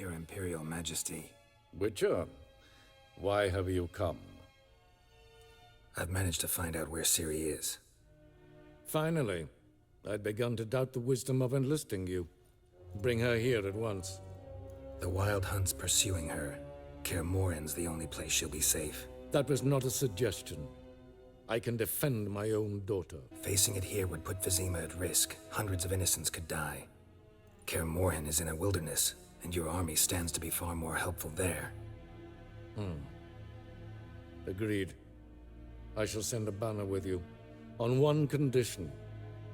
Your Imperial Majesty. Witcher, why have you come? I've managed to find out where Ciri is. Finally. I'd begun to doubt the wisdom of enlisting you. Bring her here at once. The Wild Hunt's pursuing her. Kaer Morhen's the only place she'll be safe. That was not a suggestion. I can defend my own daughter. Facing it here would put Vizima at risk. Hundreds of innocents could die. Kaer Morhen is in a wilderness, and your army stands to be far more helpful there. Agreed. I shall send a banner with you. On one condition.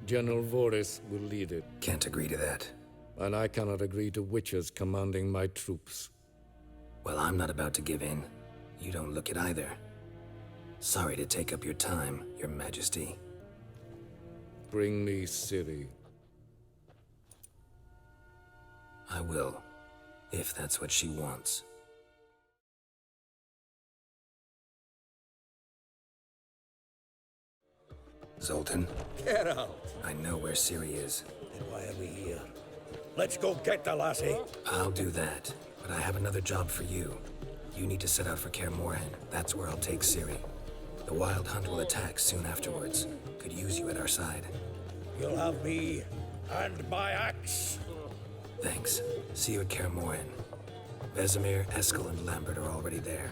General Voris will lead it. Can't agree to that. And I cannot agree to witches commanding my troops. Well, I'm not about to give in. You don't look it either. Sorry to take up your time, Your Majesty. Bring me Ciri. I will, if that's what she wants. Zoltan, Get out! I know where Ciri is. Then why are we here? Let's go get the lassie! I'll do that, but I have another job for you. You need to set out for Kaer Morhen. That's where I'll take Ciri. The Wild Hunt will attack soon afterwards. Could use you at our side. You'll have me and my axe! Thanks. See you at Kaer Morhen. Vesemir, Eskel, and Lambert are already there.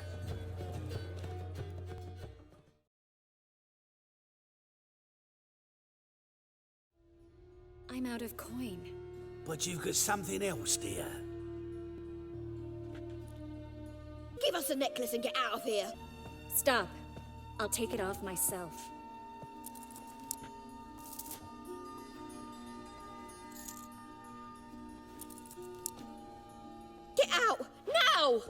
I'm out of coin. But you've got something else, dear. Give us the necklace and get out of here. Stop. I'll take it off myself. Get out! Now!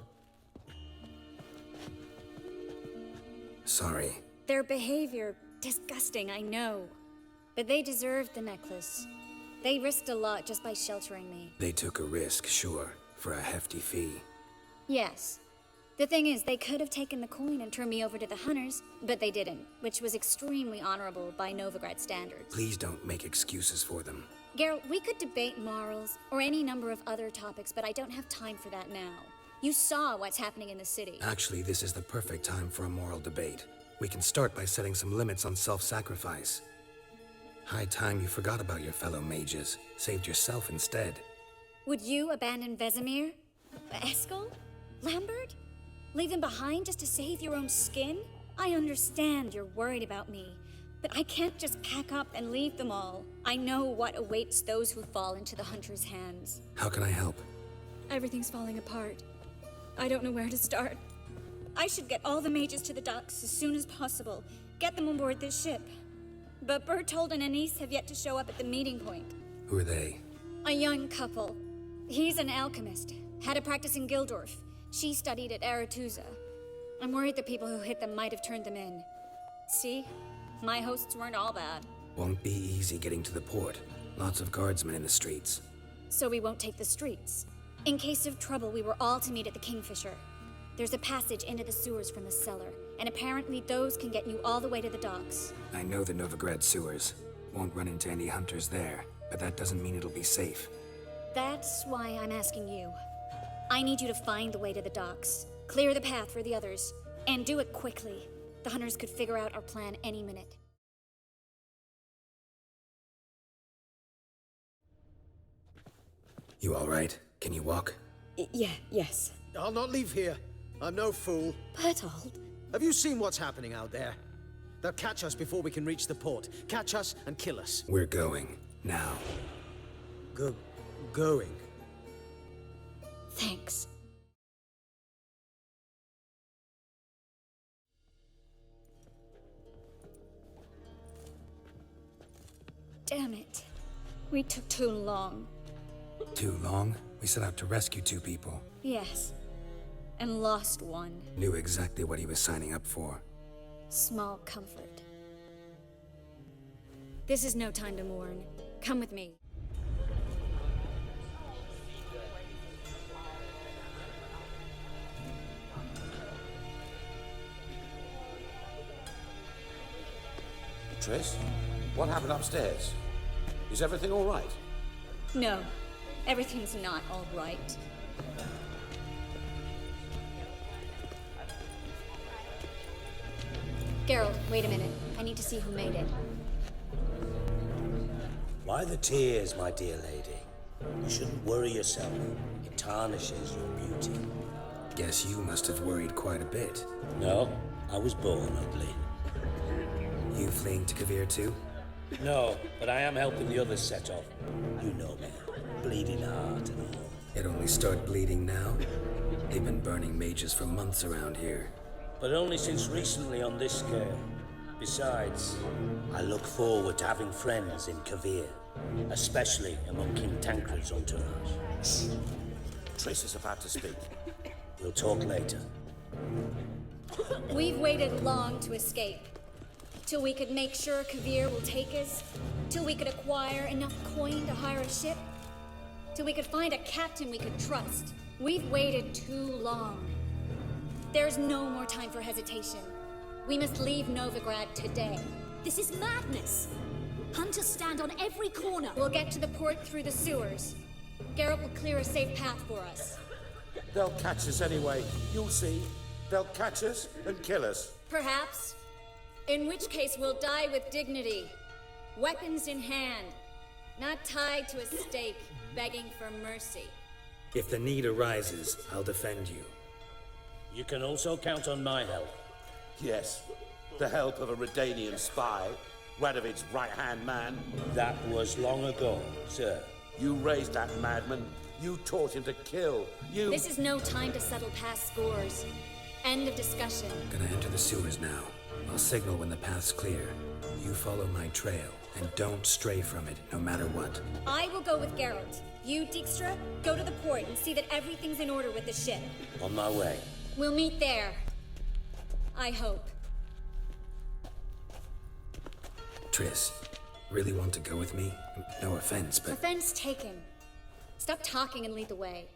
Sorry. Their behavior, disgusting, I know. But they deserved the necklace. They risked a lot just by sheltering me. They took a risk, sure, for a hefty fee. Yes. The thing is, they could have taken the coin and turned me over to the hunters, but they didn't, which was extremely honorable by Novigrad standards. Please don't make excuses for them. Geralt, we could debate morals, or any number of other topics, but I don't have time for that now. You saw what's happening in the city. Actually, this is the perfect time for a moral debate. We can start by setting some limits on self-sacrifice. High time you forgot about your fellow mages. Saved yourself instead. Would you abandon Vesemir? Eskel? Lambert? Leave them behind just to save your own skin? I understand you're worried about me, but I can't just pack up and leave them all. I know what awaits those who fall into the Hunter's hands. How can I help? Everything's falling apart. I don't know where to start. I should get all the mages to the docks as soon as possible. Get them on board this ship. But Bertold and Anise have yet to show up at the meeting point. Who are they? A young couple. He's an alchemist. Had a practice in Gildorf. She studied at Aretuza. I'm worried the people who hit them might have turned them in. See? My hosts weren't all bad. Won't be easy getting to the port. Lots of guardsmen in the streets. So we won't take the streets. In case of trouble, we were all to meet at the Kingfisher. There's a passage into the sewers from the cellar, and apparently those can get you all the way to the docks. I know the Novigrad sewers. Won't run into any hunters there, but that doesn't mean it'll be safe. That's why I'm asking you. I need you to find the way to the docks, clear the path for the others, and do it quickly. The hunters could figure out our plan any minute. You all right? Can you walk? Yes. I'll not leave here. I'm no fool. Bertold? Have you seen what's happening out there? They'll catch us before we can reach the port. Catch us and kill us. We're going. Now. Going. Thanks. Damn it. We took too long. Too long? We set out to rescue two people. Yes. And lost one. Knew exactly what he was signing up for. Small comfort. This is no time to mourn. Come with me. Triss, what happened upstairs? Is everything all right? No, everything's not all right. Geralt, wait a minute. I need to see who made it. Why the tears, my dear lady? You shouldn't worry yourself. It tarnishes your beauty. Guess you must have worried quite a bit. No, I was born ugly. You fleeing to Kavir too? No, but I am helping the others set off. You know me. Bleeding heart and all. It only start bleeding now? They've been burning mages for months around here. But only since recently on this scale. Besides, I look forward to having friends in Kavir, especially among King Tancred's entourage. Triss is about to speak. We'll talk later. We've waited long to escape. Till we could make sure Kavir will take us. Till we could acquire enough coin to hire a ship. Till we could find a captain we could trust. We've waited too long. There's no more time for hesitation. We must leave Novigrad today. This is madness. Hunters stand on every corner. We'll get to the port through the sewers. Geralt will clear a safe path for us. They'll catch us anyway. You'll see. They'll catch us and kill us. Perhaps. In which case we'll die with dignity. Weapons in hand. Not tied to a stake, begging for mercy. If the need arises, I'll defend you. You can also count on my help. Yes. The help of a Redanian spy, Radovic's right-hand man. That was long ago, sir. You raised that madman. You taught him to kill. You... This is no time to settle past scores. End of discussion. Gonna enter the sewers now. I'll signal when the path's clear. You follow my trail, and don't stray from it, no matter what. I will go with Geralt. You, Dijkstra, go to the port and see that everything's in order with the ship. On my way. We'll meet there. I hope. Triss, really want to go with me? No offense, but... Offense taken. Stop talking and lead the way.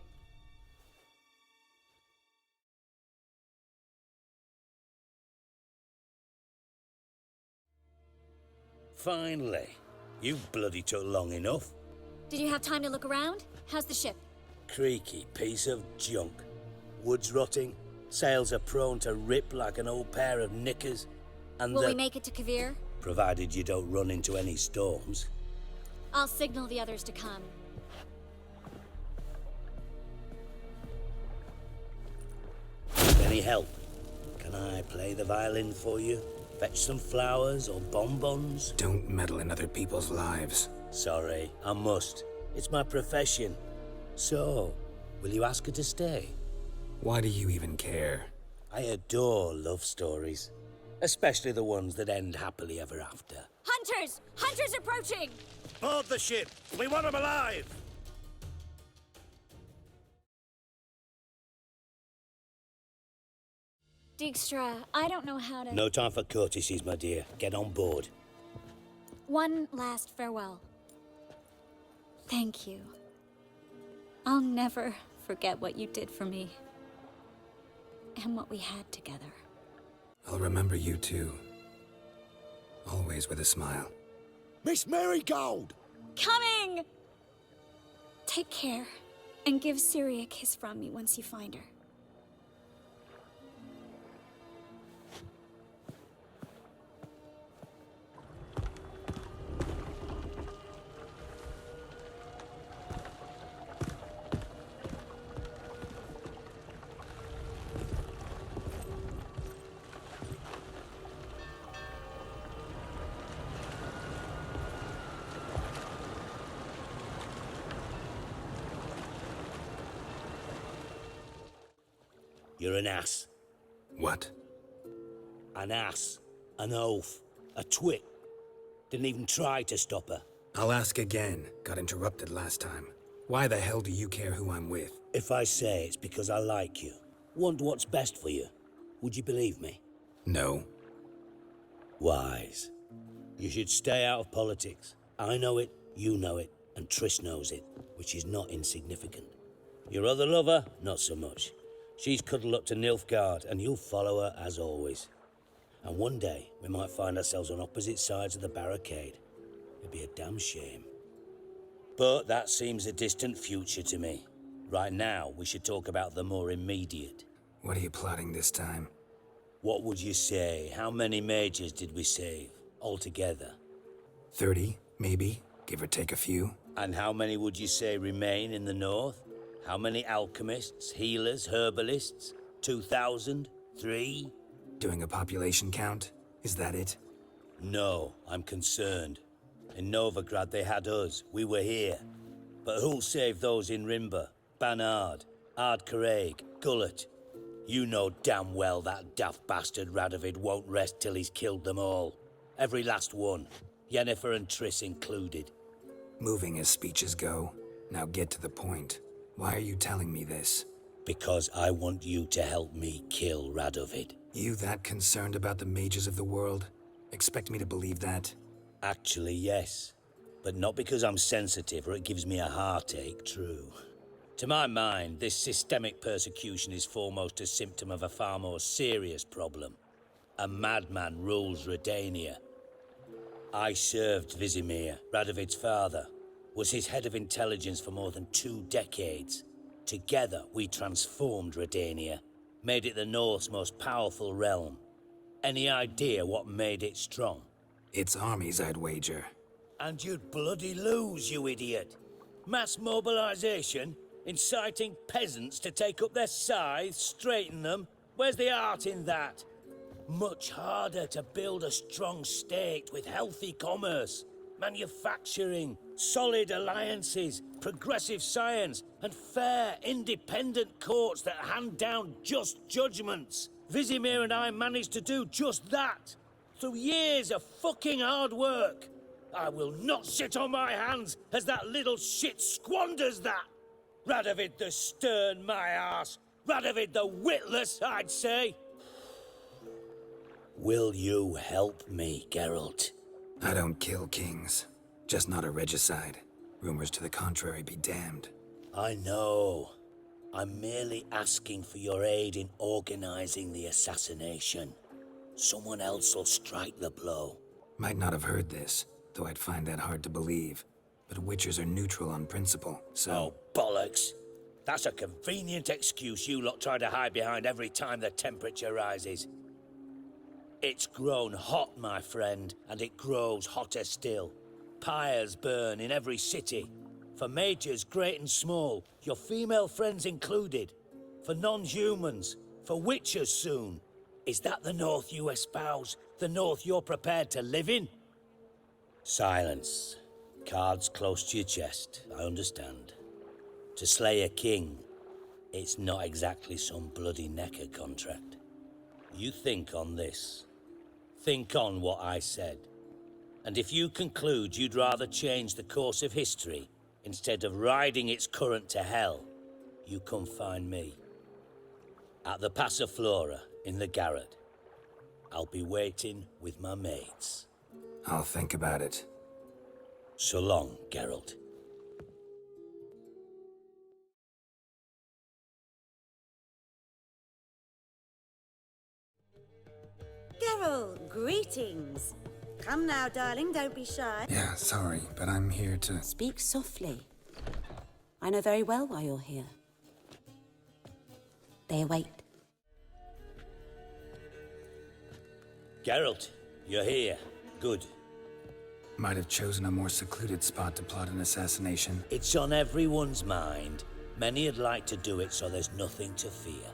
Finally. You bloody took long enough. Did you have time to look around? How's the ship? Creaky piece of junk. Wood's rotting, sails are prone to rip like an old pair of knickers, and Will we make it to Kavir? provided you don't run into any storms. I'll signal the others to come. Any help? Can I play the violin for you? Fetch some flowers or bonbons? Don't meddle in other people's lives. Sorry, I must. It's my profession. So, will you ask her to stay? Why do you even care? I adore love stories. Especially the ones that end happily ever after. Hunters! Hunters approaching! Board the ship! We want them alive! Dijkstra, I don't know how to... No time for courtesies, my dear. Get on board. One last farewell. Thank you. I'll never forget what you did for me. And what we had together. I'll remember you too. Always with a smile. Miss Marigold! Coming! Take care, and give Ciri a kiss from me once you find her. You're an ass. What? An ass. An oaf. A twit. Didn't even try to stop her. I'll ask again. Got interrupted last time. Why the hell do you care who I'm with? If I say it's because I like you, want what's best for you, would you believe me? No. Wise. You should stay out of politics. I know it, you know it, and Triss knows it, which is not insignificant. Your other lover, not so much. She's cuddled up to Nilfgaard, and you'll follow her as always. And one day, we might find ourselves on opposite sides of the barricade. It'd be a damn shame. But that seems a distant future to me. Right now, we should talk about the more immediate. What are you plotting this time? What would you say? How many mages did we save altogether? 30, maybe, give or take a few. And how many would you say remain in the north? How many alchemists, healers, herbalists? 2,000? 3? Doing a population count? Is that it? No, I'm concerned. In Novigrad they had us. We were here. But who'll save those in Rimba? Banard, Ardcaraig, Gullet? You know damn well that daft bastard Radovid won't rest till he's killed them all. Every last one. Yennefer and Triss included. Moving as speeches go. Now get to the point. Why are you telling me this? Because I want you to help me kill Radovid. You that concerned about the mages of the world? Expect me to believe that? Actually, yes. But not because I'm sensitive or it gives me a heartache, true. To my mind, this systemic persecution is foremost a symptom of a far more serious problem. A madman rules Redania. I served Vizimir, Radovid's father, was his head of intelligence for more than 2 decades. Together, we transformed Redania, made it the North's most powerful realm. Any idea what made it strong? Its armies, I'd wager. And you'd bloody lose, you idiot. Mass mobilization? Inciting peasants to take up their scythes, straighten them? Where's the art in that? Much harder to build a strong state with healthy commerce, manufacturing, solid alliances, progressive science, and fair, independent courts that hand down just judgments. Vizimir and I managed to do just that. Through years of fucking hard work. I will not sit on my hands as that little shit squanders that. Radovid the stern, my ass. Radovid the witless, I'd say. Will you help me, Geralt? I don't kill kings. Just not a regicide. Rumors to the contrary be damned. I know. I'm merely asking for your aid in organizing the assassination. Someone else will strike the blow. Might not have heard this, though I'd find that hard to believe. But Witchers are neutral on principle, so... Oh, bollocks. That's a convenient excuse you lot try to hide behind every time the temperature rises. It's grown hot, my friend, and it grows hotter still. Pyres burn in every city. For mages great and small, your female friends included. For non-humans, for witchers soon. Is that the North you espouse? The North you're prepared to live in? Silence. Cards close to your chest, I understand. To slay a king, it's not exactly some bloody necker contract. You think on this. Think on what I said. And if you conclude you'd rather change the course of history instead of riding its current to hell, you come find me. At the Passiflora in the Garrett. I'll be waiting with my mates. I'll think about it. So long, Geralt. Geralt, greetings. Come now, darling, don't be shy. Yeah, sorry, but I'm here to... Speak softly. I know very well why you're here. They await. Geralt, you're here. Good. Might have chosen a more secluded spot to plot an assassination. It's on everyone's mind. Many would like to do it so there's nothing to fear.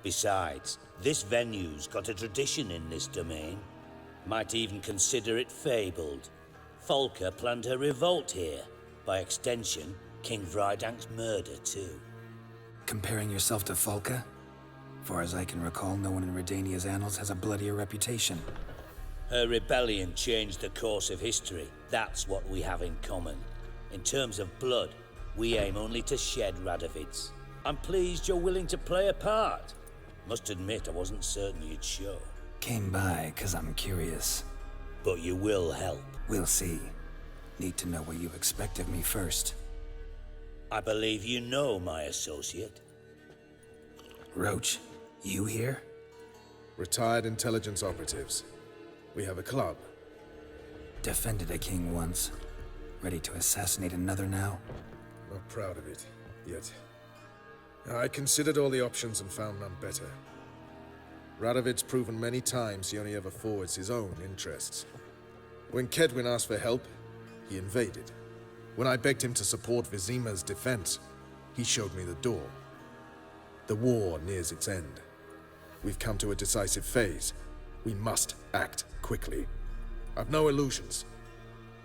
Besides, this venue's got a tradition in this domain. Might even consider it fabled. Folka planned her revolt here. By extension, King Vrydank's murder too. Comparing yourself to Folka? Far as I can recall, no one in Redania's annals has a bloodier reputation. Her rebellion changed the course of history. That's what we have in common. In terms of blood, we aim only to shed Radovid's. I'm pleased you're willing to play a part. Must admit I wasn't certain you'd show. Came by 'cause I'm curious. But you will help. We'll see. Need to know what you expect of me first. I believe you know my associate. Roach, you here? Retired intelligence operatives. We have a club. Defended a king once. Ready to assassinate another now? Not proud of it, yet. I considered all the options and found none better. Radovid's proven many times he only ever forwards his own interests. When Kedwin asked for help, he invaded. When I begged him to support Vizima's defense, he showed me the door. The war nears its end. We've come to a decisive phase. We must act quickly. I've no illusions.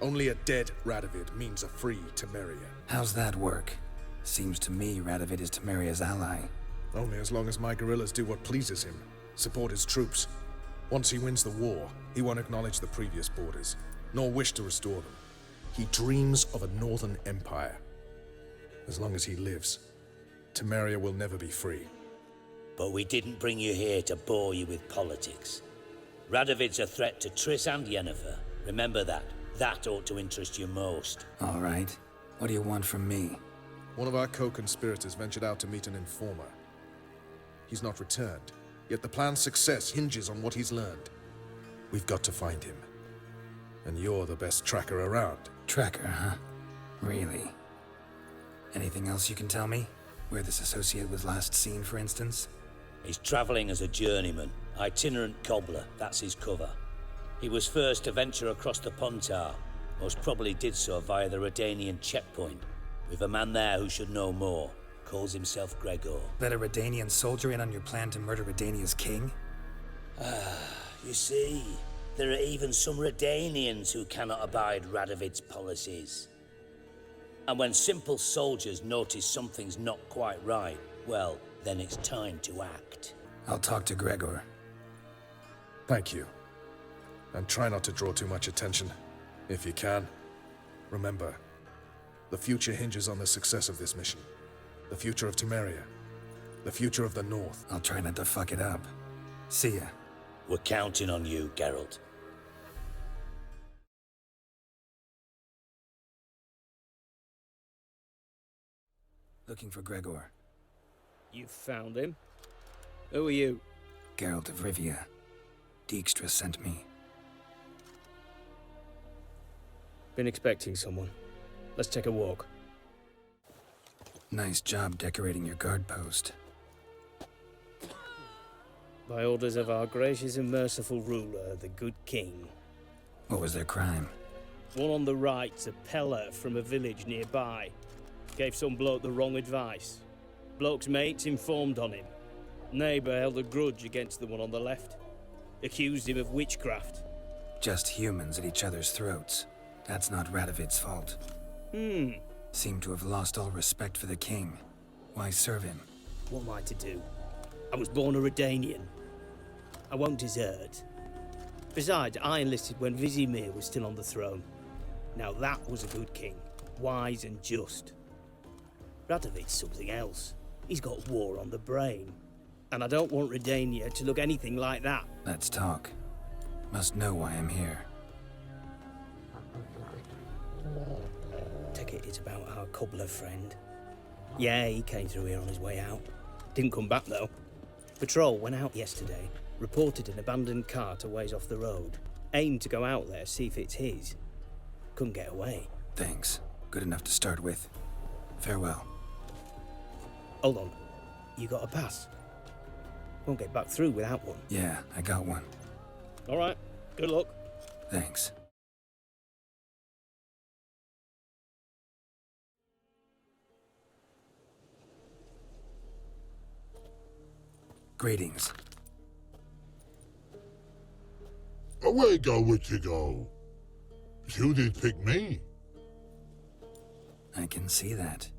Only a dead Radovid means a free Temeria. How's that work? Seems to me Radovid is Temeria's ally. Only as long as my guerrillas do what pleases him, support his troops. Once he wins the war, he won't acknowledge the previous borders, nor wish to restore them. He dreams of a northern empire. As long as he lives, Temeria will never be free. But we didn't bring you here to bore you with politics. Radovid's a threat to Triss and Yennefer. Remember that. That ought to interest you most. All right. What do you want from me? One of our co-conspirators ventured out to meet an informer. He's not returned, yet the plan's success hinges on what he's learned. We've got to find him. And you're the best tracker around. Tracker, huh? Really? Anything else you can tell me? Where this associate was last seen, for instance? He's traveling as a journeyman, itinerant cobbler, that's his cover. He was first to venture across the Pontar, most probably did so via the Redanian checkpoint, with a man there who should know more. Calls himself Gregor. Let a Redanian soldier in on your plan to murder Redania's king? You see, there are even some Redanians who cannot abide Radovid's policies. And when simple soldiers notice something's not quite right, well, then it's time to act. I'll talk to Gregor. Thank you. And try not to draw too much attention, if you can. Remember, the future hinges on the success of this mission. The future of Temeria. The future of the North. I'll try not to fuck it up. See ya. We're counting on you, Geralt. Looking for Gregor. You found him? Who are you? Geralt of Rivia. Dijkstra sent me. Been expecting someone. Let's take a walk. Nice job decorating your guard post. By orders of our gracious and merciful ruler, the good king. What was their crime? One on the right's a peller from a village nearby. Gave some bloke the wrong advice. Bloke's mates informed on him. Neighbour held a grudge against the one on the left. Accused him of witchcraft. Just humans at each other's throats. That's not Radovid's fault. Seem to have lost all respect for the king. Why serve him? What am I to do? I was born a Redanian. I won't desert. Besides, I enlisted when Vizimir was still on the throne. Now that was a good king. Wise and just. Radovid's something else. He's got war on the brain. And I don't want Redania to look anything like that. Let's talk. Must know why I'm here. Take it it's about our cobbler friend. Yeah, he came through here on his way out. Didn't come back, though. Patrol went out yesterday, reported an abandoned cart a ways off the road. Aimed to go out there, see if it's his. Couldn't get away. Thanks. Good enough to start with. Farewell. Hold on. You got a pass? Won't get back through without one. Yeah, I got one. All right. Good luck. Thanks. Greetings. Away go, Witchigo. You did pick me. I can see that.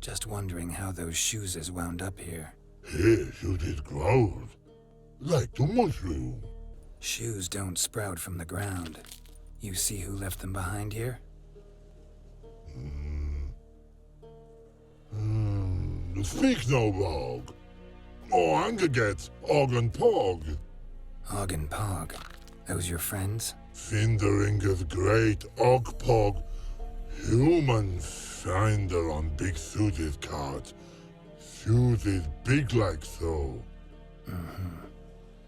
Just wondering how those shoes is wound up here. Here you did grow. Like the mushroom. Shoes don't sprout from the ground. You see who left them behind here? Speak no rogue. Oh, Angaget, Og and Pog. Og and Pog. Those your friends? Finderinger's great Og Pog. Human finder on Big Suzy's cart. Suzy's big like so.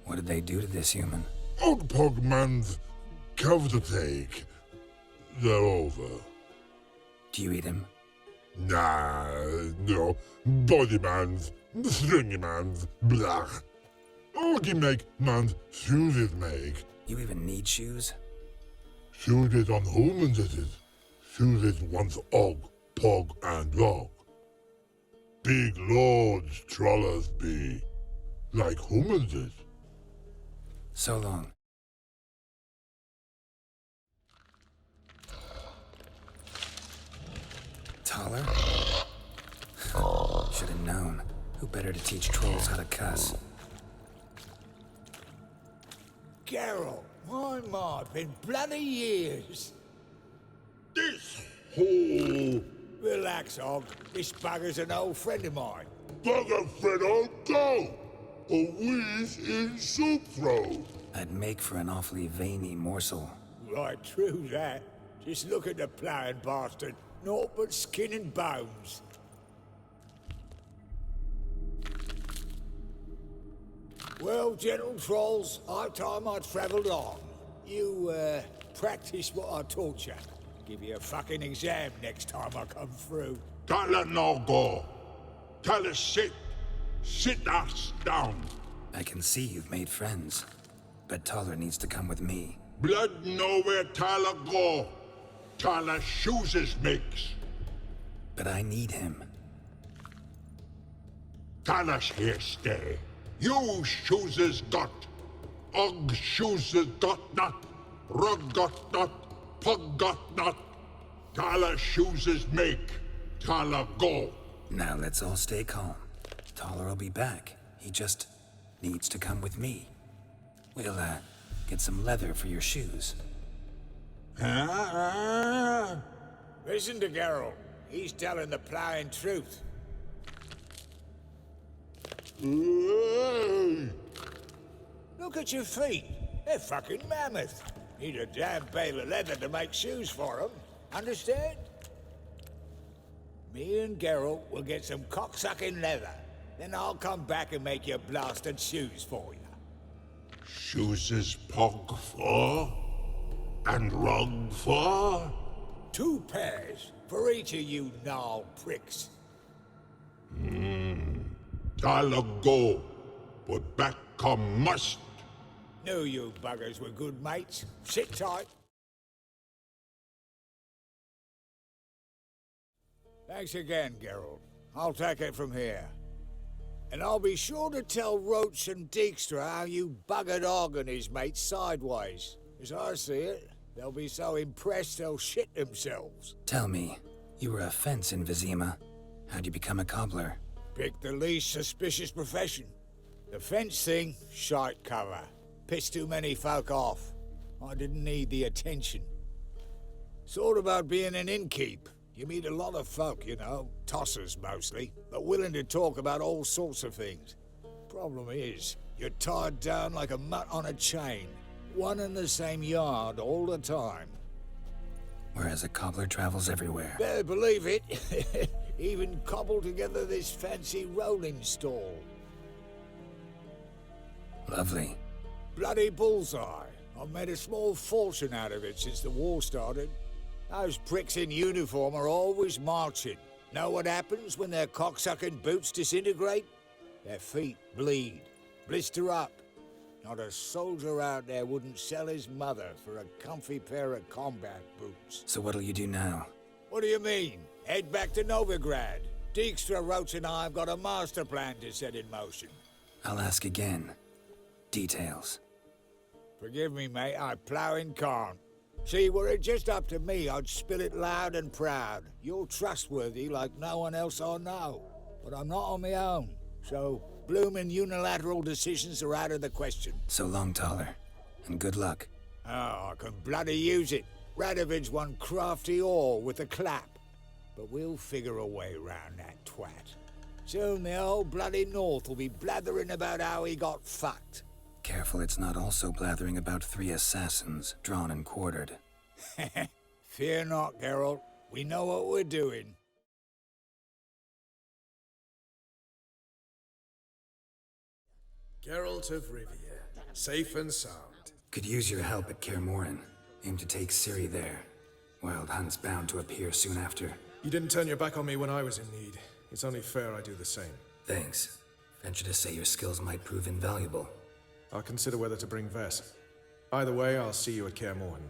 What did they do to this human? Og Pog man's cover to take. They're over. Do you eat him? Nah, no. Body man's, stringy man's, blah. Oh, Oggy make man shoes make. You even need shoes? Shoes on humans it is. Shoes once Og, Pog and Log. Big lords trollers be. Like humans is. So long. Taller? Should have known. Who better to teach trolls how to cuss? Geralt, my, been bloody years. This whole... Relax, Og. This bugger's an old friend of mine. Bugger friend don't go! A wheeze in soup throw. I'd make for an awfully veiny morsel. Right, true that. Just look at the ploughing bastard. Naught but skin and bones. Well, General Trolls, high time I travelled on. You, practice what I taught you. Give you a fucking exam next time I come through. Tala no go. Tala sit. Sit us down. I can see you've made friends. But Taller needs to come with me. Blood nowhere Tala go. Tala shoes makes. But I need him. Tala's here stay. You shoes got. Og shoes got not. Rug got not. Pug got not. Tala shoes make. Tala go. Now let's all stay calm. Taller will be back. He just needs to come with me. We'll, get some leather for your shoes. Listen to Geralt. He's telling the ploughing truth. Look at your feet. They're fucking mammoth. Need a damn bale of leather to make shoes for them. Understand? Me and Geralt will get some cocksucking leather. Then I'll come back and make your blasted shoes for you. Shoes pog for? And rug for? 2 pairs for each of you gnarled pricks. Tala go. But back come must. Knew you buggers were good mates. Sit tight. Thanks again, Geralt. I'll take it from here. And I'll be sure to tell Roach and Dijkstra how you buggered Og and his mates sideways. As I see it, they'll be so impressed they'll shit themselves. Tell me, you were a fence in Vizima. How'd you become a cobbler? Pick the least suspicious profession. The fence thing, shite cover. Pissed too many folk off. I didn't need the attention. Sort about being an innkeep. You meet a lot of folk, you know, tossers mostly, but willing to talk about all sorts of things. Problem is, you're tied down like a mutt on a chain, one and the same yard all the time. Whereas a cobbler travels everywhere. Better believe it. Even cobbled together this fancy rolling stall. Lovely. Bloody bullseye. I've made a small fortune out of it since the war started. Those pricks in uniform are always marching. Know what happens when their cocksucking boots disintegrate? Their feet bleed, blister up. Not a soldier out there wouldn't sell his mother for a comfy pair of combat boots. So what'll you do now? What do you mean? Head back to Novigrad. Dijkstra, Roach and I have got a master plan to set in motion. I'll ask again. Details. Forgive me, mate, I ploughing can't. See, were it just up to me, I'd spill it loud and proud. You're trustworthy like no one else I know. But I'm not on my own, so bloomin' unilateral decisions are out of the question. So long, Taller. And good luck. Oh, I can bloody use it. Radovid's one crafty ore with a clap. But we'll figure a way round that twat. Soon the old bloody North will be blathering about how he got fucked. Careful it's not also blathering about 3 assassins, drawn and quartered. Fear not, Geralt. We know what we're doing. Geralt of Rivia, safe and sound. Could use your help at Kaer Morhen. Aim to take Ciri there. Wild Hunt's bound to appear soon after. You didn't turn your back on me when I was in need. It's only fair I do the same. Thanks. Venture to say your skills might prove invaluable. I'll consider whether to bring Vess. Either way, I'll see you at Kaer Morhen.